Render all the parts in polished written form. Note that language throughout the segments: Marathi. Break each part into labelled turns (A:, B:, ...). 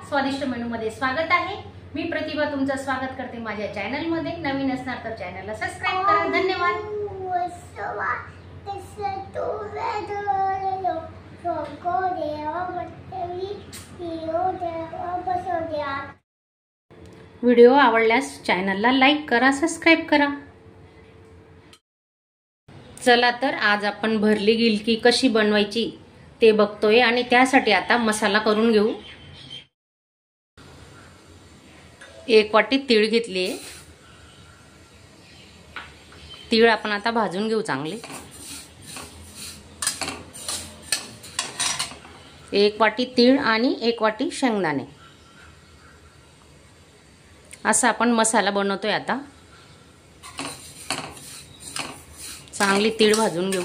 A: स्वादिष्ट मेनू मध्ये स्वागत आहे। मी प्रतिभा तुमचं स्वागत करते माझ्या चॅनल मध्ये। नवीन असणार तर चॅनलला सबस्क्राइब करा। धन्यवाद। व्हिडिओ आवडल्यास चॅनलला लाईक करा, सबस्क्राइब करा। चला तर आज आपण भरली गिलकी कशी बनवायची ते बघतोय आणि त्यासाठी आता मसाला करून घेऊ। 1 वाटी तीळ घेतली। तीळ आपण आता भाजून घेऊ चांगले। 1 वाटी तीळ आणि 1 वाटी शेंगदाणे असा आपण मसाला बनवतोय। आता चांगली तीळ भाजून घेऊ।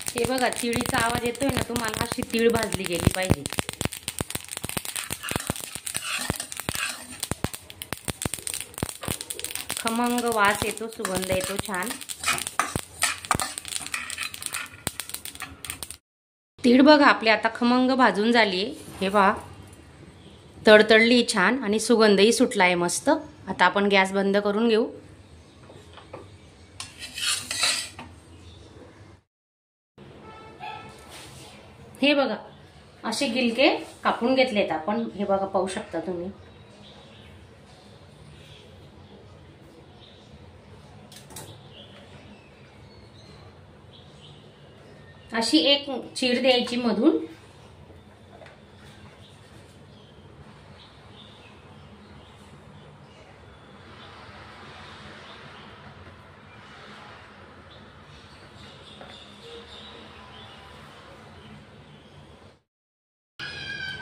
A: हे बघा तिळीचा आवाज येतोय ना तुम्हाला, अशी तीळ भाजली गेली पाहिजे। खमंग वास येतो, सुगंध येतो छान। तीळ बघा आपली आता खमंग भाजून झाली आहे। हे पहा तडतडली छान आणि सुगंधही सुटलाय मस्त। आता आपण गॅस बंद करून घेऊ। हे बघा असे गिलके कापून घेतलेत आपण। हे बघा पाहू शकता तुम्ही। अशी एक चीर द्यायची मधून।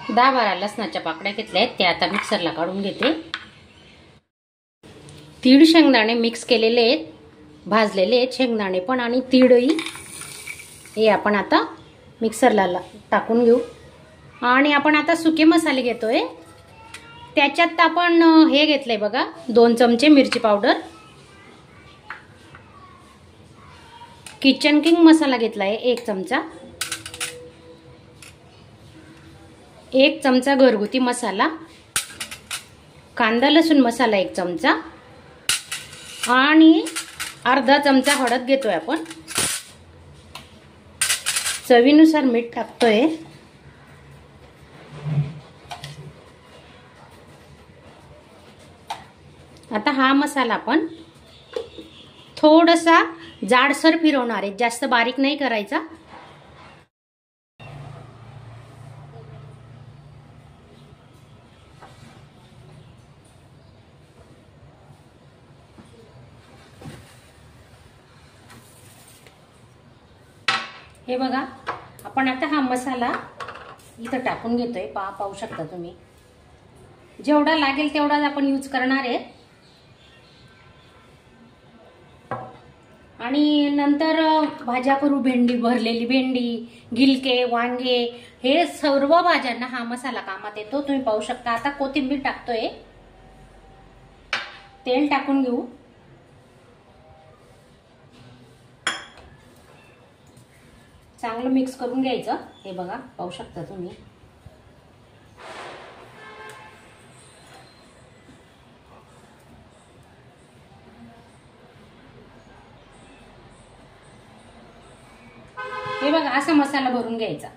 A: दहा 12 लसणाच्या पाकळ्या घेतल्या आहेत, त्या आता मिक्सरला काढून घेते। तीळ शेंगदाणे मिक्स केलेले आहेत, भाजलेले आहेत शेंगदाणे पण आणि तीळही। हे आपण आता मिक्सरला टाकून घेऊ आणि आपण आता सुके मसाले घेतोय। त्याच्यात आपण हे घेतलंय बघा 2 चमचे मिरची पावडर, किचन किंग मसाला घेतलाय 1 चमचा, 1 चमचा घरगुती मसाला, कांदा लसूण मसाला 1 चमचा आणि अर्धा चमचा हळद घेतोय आपण। चवीनुसार मीठ टाकतोय। आता हा मसाला आपण थोडासा जाडसर फिरवणार आहे, जास्त बारीक नाही करायचा। हे बघा आपण आता हा मसाला इथं टाकून घेतोय। पाहू शकता तुम्ही। जेवढा लागेल तेवढाच आपण यूज करणार आहे आणि नंतर भाज्या करू। भेंडी, भरलेली भेंडी, गिलके, वांगे, हे सर्व भाज्यांना हा मसाला कामात येतो। तुम्ही पाहू शकता। आता कोथिंबीर टाकतोय, तेल टाकून घेऊ। चांगलं मिक्स करून घ्यायचं। हे बघा पाहू शकता तुम्ही। हे बघा असा मसाला भरून घ्यायचा।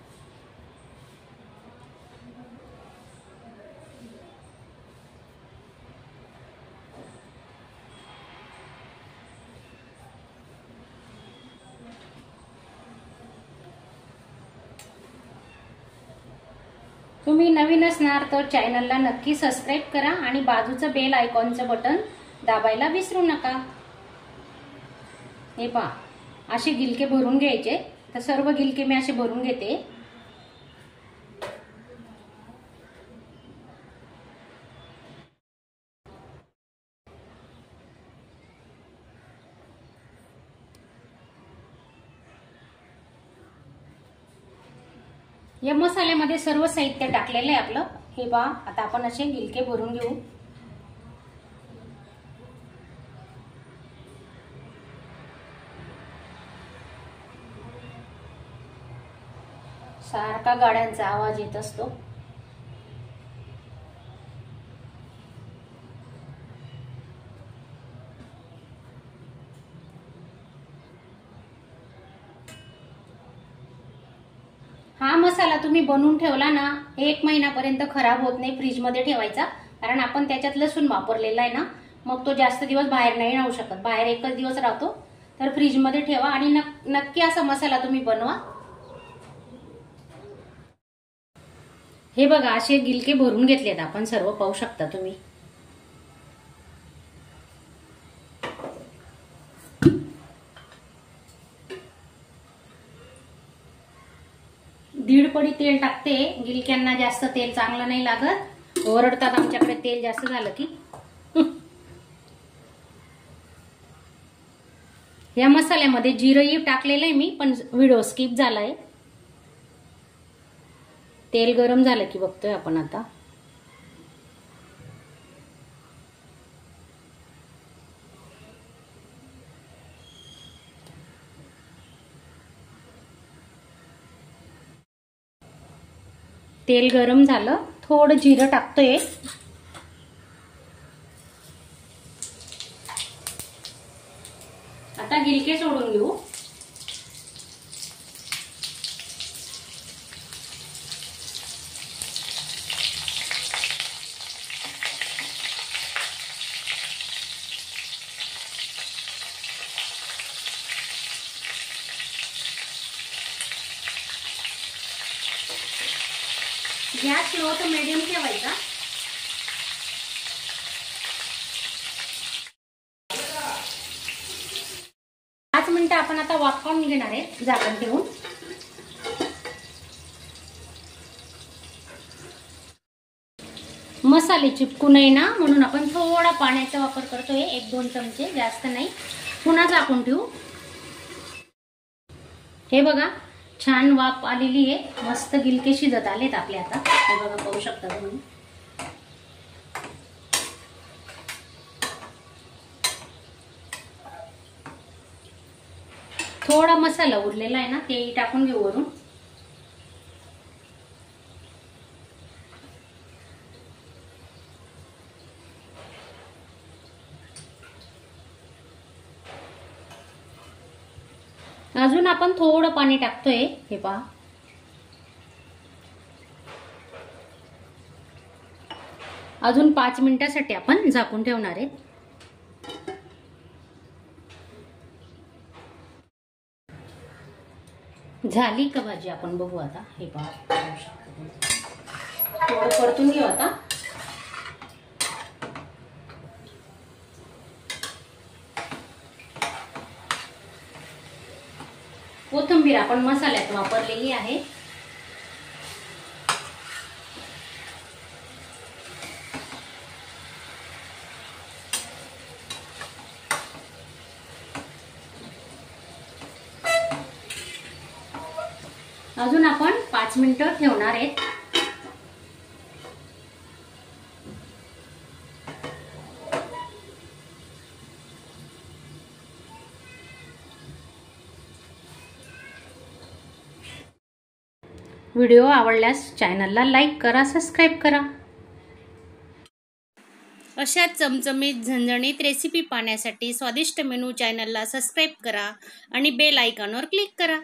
A: तुम्ही नवीन असणार तर चॅनलला नक्की सबस्क्राइब करा आणि बाजूचं बेल आयकॉनचं बटन दाबायला विसरू नका। हे पहा असे गिलके भरून घ्यायचे। तर सर्व गिलके मी असे भरून घेते। या मसाल्यामध्ये सर्व साहित्य टाकलेलं आहे आपलं। हे पहा आता आपण असे गिलके भरून घेऊ। सारखा गाड्यांचा आवाज येत असतो. हा मसाला तुम्ही बनवून ठेवला ना 1 महिन्यापर्यंत खराब होत नाही. फ्रीज मध्ये ठेवायचा, कारण आपण त्याच्यात लसूण वापरलेला आहे ना, मग तो जास्त दिवस बाहेर नाही राहू शकत. बाहेर एकच दिवस राहतो. तर फ्रीज मध्ये ठेवा आणि नक्की असा मसाला तुम्ही बनवा. हे बघा असे गिलके भरून घेतलेत आपण सर्व, पाहू शकता तुम्ही. दीड पडी तेल टाकते. गिलक्यांना जास्त तेल चांगलं नाही लागत, ओरडतात आमच्याकडे तेल जास्त झालं की. या मसाल्यामध्ये जिरंही टाकलेलं आहे मी, पण व्हिडिओ स्किप झालाय. तेल गरम झालं की बघतोय आपण आता. तेल गरम झालं, थोडं जिरं टाकतोय. आता गिलके सोडून घेऊ. गॅस स्लो टू मीडियम ठेवायचा. पाच मिनिटं आपण आता वाफ काढून घेणार आहे झाकण ठेवून. मसाले चिपकू नये ना म्हणून आपण थोडा पाण्याचा वापर करतोय, 1-2 चमचे, जास्त नाही. पुन्हा झाकून ठेवू. हे बघा छान वाफ आलेली आहे, मस्त गिलके शिजत आलेत आपले आता. हे बघा पाहू शकता तुम्ही. थोडा मसाला उरलेला आहे ना, तेही टाकून घेऊ वरून. अजून आपण थोडं पाणी टाकतोय. हे पहा, अजून 5 मिनिटांसाठी आपण झाकून ठेवणार आहे. झाली का भाजी आपण बघू आता. हे पहा, थोडं परतून घेऊ आता. कोथिंबीर आपण मसाल्यात वापरलेली आहे. अजून आपण 5 मिनिटं ठेवणार आहेत. व्हिडिओ आवडल्यास चॅनलला लाईक करा, सबस्क्राईब करा. अशा चमचमीत झणझणीत रेसिपी पाहण्यासाठी स्वादिष्ट मेनू चॅनलला सबस्क्राईब करा आणि बेल आयकॉनवर क्लिक करा.